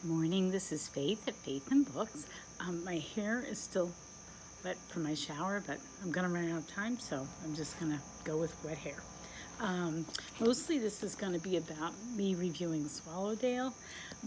Morning, this is Faith at Faith and Books. My hair is still wet from my shower, but I'm gonna run out of time, so I'm just gonna go with wet hair. Mostly this is gonna be about me reviewing Swallowdale,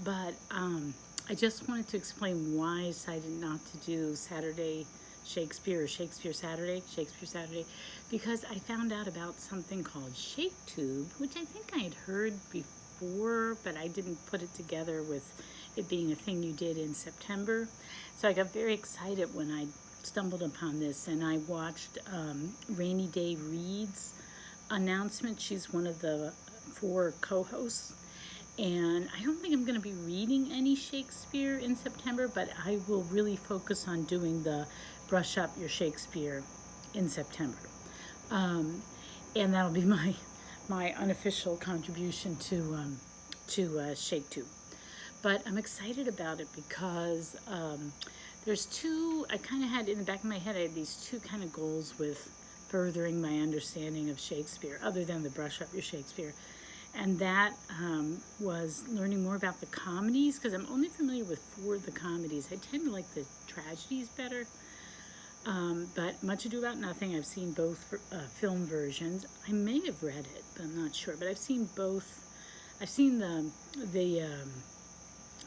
but I just wanted to explain why I decided not to do Saturday Shakespeare or Shakespeare Saturday, because I found out about something called Shaketube, which I think I had heard before, but I didn't put it together with it being a thing you did in September. So I got very excited when I stumbled upon this, and I watched Rainy Day Reads announcement. She's one of the 4 co-hosts, and I don't think I'm going to be reading any Shakespeare in September, but I will really focus on doing the Brush Up Your Shakespeare in September. And that'll be my unofficial contribution to Shaketube. But I'm excited about it because there's two, I kind of had in the back of my head, I had these 2 kind of goals with furthering my understanding of Shakespeare, other than the Brush Up Your Shakespeare. And that was learning more about the comedies, because I'm only familiar with 4 of the comedies. I tend to like the tragedies better. But Much Ado About Nothing, I've seen both film versions. I may have read it, but I'm not sure. But I've seen both. I've seen the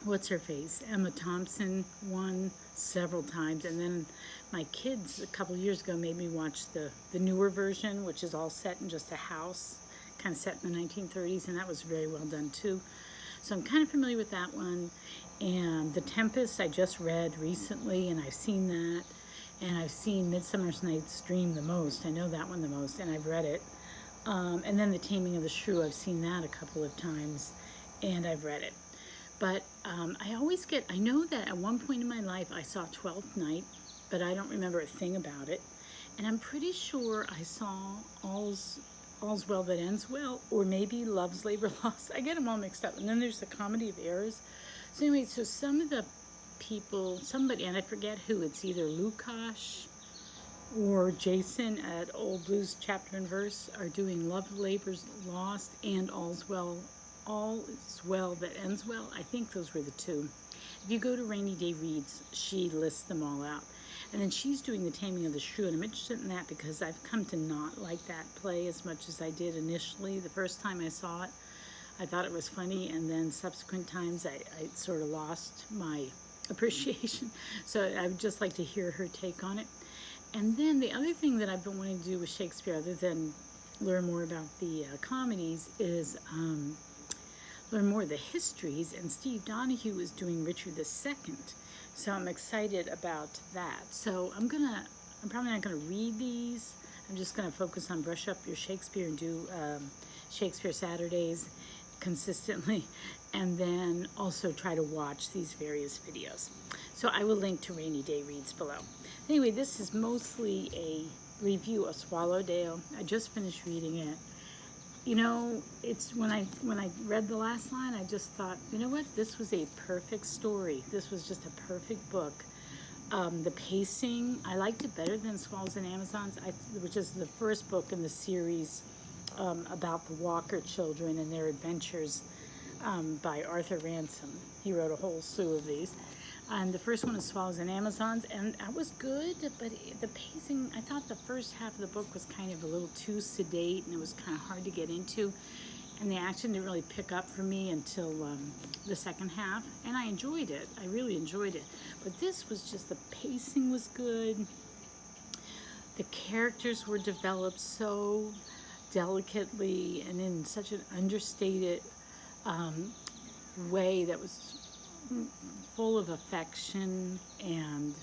what's her face, Emma Thompson one several times, and then my kids a couple years ago made me watch the newer version, which is all set in just a house, kind of set in the 1930s, and that was very well done too. So I'm kind of familiar with that one. And The Tempest I just read recently, and I've seen that. And I've seen Midsummer Night's Dream the most. I know that one the most, and I've read it. And then The Taming of the Shrew, I've seen that a couple of times, and I've read it. But I know that at one point in my life I saw Twelfth Night, but I don't remember a thing about it. And I'm pretty sure I saw All's Well That Ends Well, or maybe Love's Labor Lost. I get them all mixed up. And then there's The Comedy of Errors. So anyway, so some of the people, somebody, and I forget who, it's either Lukash or Jason at Old Blues Chapter and Verse, are doing Love Labor's Lost and All is Well That Ends Well. I think those were the 2. If you go to Rainy Day Reads, she lists them all out. And then she's doing The Taming of the Shrew, and I'm interested in that because I've come to not like that play as much as I did initially. The first time I saw it, I thought it was funny, and then subsequent times I sort of lost my appreciation. So I would just like to hear her take on it. And then the other thing that I've been wanting to do with Shakespeare, other than learn more about the comedies, is learn more of the histories. And Steve Donahue is doing Richard II, so I'm excited about that. So I'm probably not gonna read these. I'm just gonna focus on Brush Up Your Shakespeare and do Shakespeare Saturdays consistently, and then also try to watch these various videos. So I will link to Rainy Day Reads below. Anyway, this is mostly a review of Swallowdale. I just finished reading it. You know, it's when I read the last line, I just thought, you know what, this was a perfect story. This was just a perfect book. The pacing, I liked it better than Swallows and Amazons, which is the first book in the series about the Walker children and their adventures by Arthur Ransom. He wrote a whole slew of these. And the first one is Swallows and Amazons, and that was good, but the pacing, I thought the first half of the book was kind of a little too sedate, and it was kind of hard to get into. And the action didn't really pick up for me until the second half, and I enjoyed it. I really enjoyed it. But this was just, the pacing was good. The characters were developed so delicately and in such an understated way that was full of affection and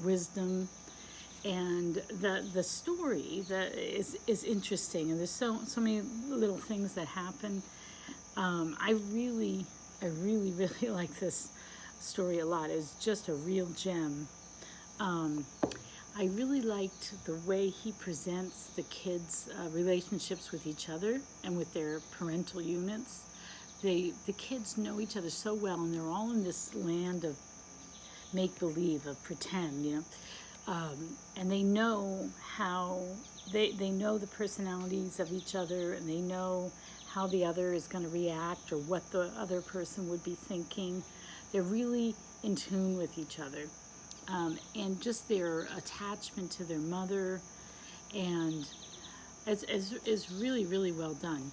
wisdom. And the story is interesting, and there's so many little things that happen. I really like this story a lot. It's just a real gem. I really liked the way he presents the kids' relationships with each other and with their parental units. The kids know each other so well, and they're all in this land of make-believe, of pretend, you know. And they know how, they know the personalities of each other, and they know how the other is going to react or what the other person would be thinking. They're really in tune with each other. And just their attachment to their mother, and is really, really well done.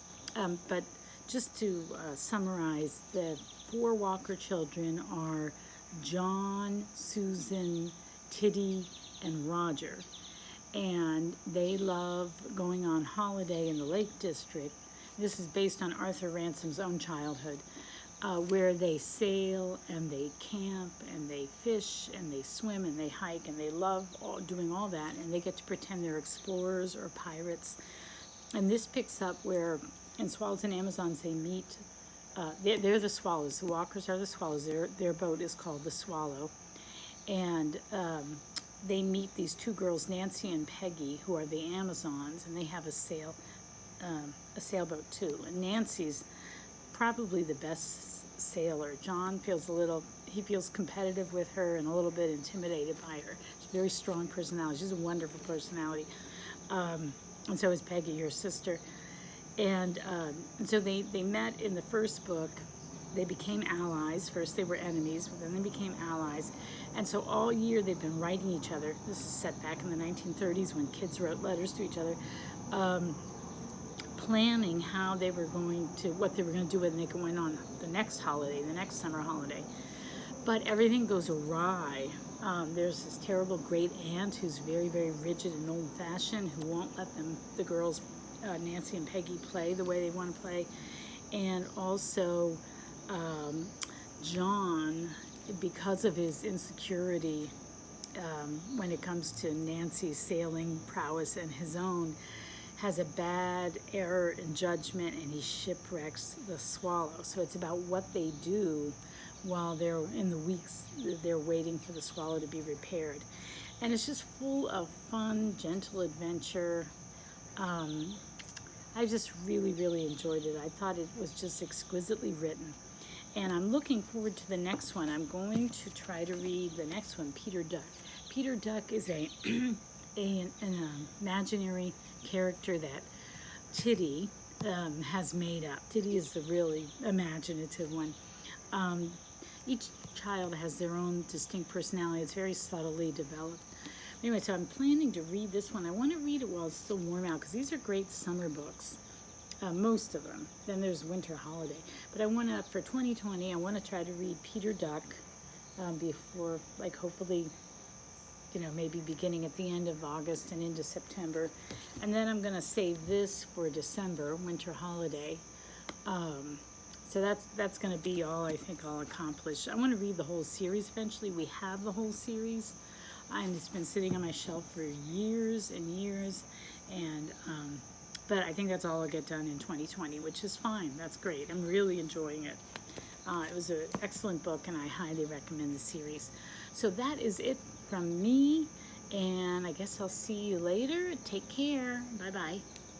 But just to summarize, the 4 Walker children are John, Susan, Titty, and Roger. And they love going on holiday in the Lake District. This is based on Arthur Ransom's own childhood, where they sail and they camp and they fish and they swim and they hike, and they love doing all that, and they get to pretend they're explorers or pirates. And this picks up where in Swallowdale, Amazons, they meet, they're the Swallows. The Walkers are the Swallows. Their boat is called the Swallow. And they meet these 2 girls, Nancy and Peggy, who are the Amazons, and they have a sailboat too. And Nancy's probably the best sailor. John feels he feels competitive with her and a little bit intimidated by her. She's a very strong personality. She's a wonderful personality. And so is Peggy, her sister. And so they met in the first book. They became allies. First they were enemies, but then they became allies. And so all year they've been writing each other. This is set back in the 1930s when kids wrote letters to each other, planning how they were what they were going to do when they went on the next holiday, the next summer holiday. But everything goes awry. There's this terrible great aunt who's very, very rigid and old-fashioned, who won't let the girls, Nancy and Peggy, play the way they want to play. And also John, because of his insecurity when it comes to Nancy's sailing prowess and his own, has a bad error in judgment, and he shipwrecks the Swallow. So it's about what they do while they're in the weeks they're waiting for the Swallow to be repaired. And it's just full of fun, gentle adventure. I just really, really enjoyed it. I thought it was just exquisitely written. And I'm looking forward to the next one. I'm going to try to read the next one, Peter Duck. Peter Duck is an imaginary character that Titty has made up. Titty is the really imaginative one. Each child has their own distinct personality. It's very subtly developed. Anyway, so I'm planning to read this one. I want to read it while it's still warm out, because these are great summer books, most of them. Then there's Winter Holiday. But I want to, for 2020, I want to try to read Peter Duck before, like, hopefully, maybe beginning at the end of August and into September. And then I'm going to save this for December, Winter Holiday. So that's going to be all I think I'll accomplish. I want to read the whole series eventually. We have the whole series, and it's been sitting on my shelf for years and years. And but I think that's all I'll get done in 2020, which is fine. That's great. I'm really enjoying it. It was an excellent book, and I highly recommend the series. So that is it from me, and I guess I'll see you later. Take care. Bye-bye.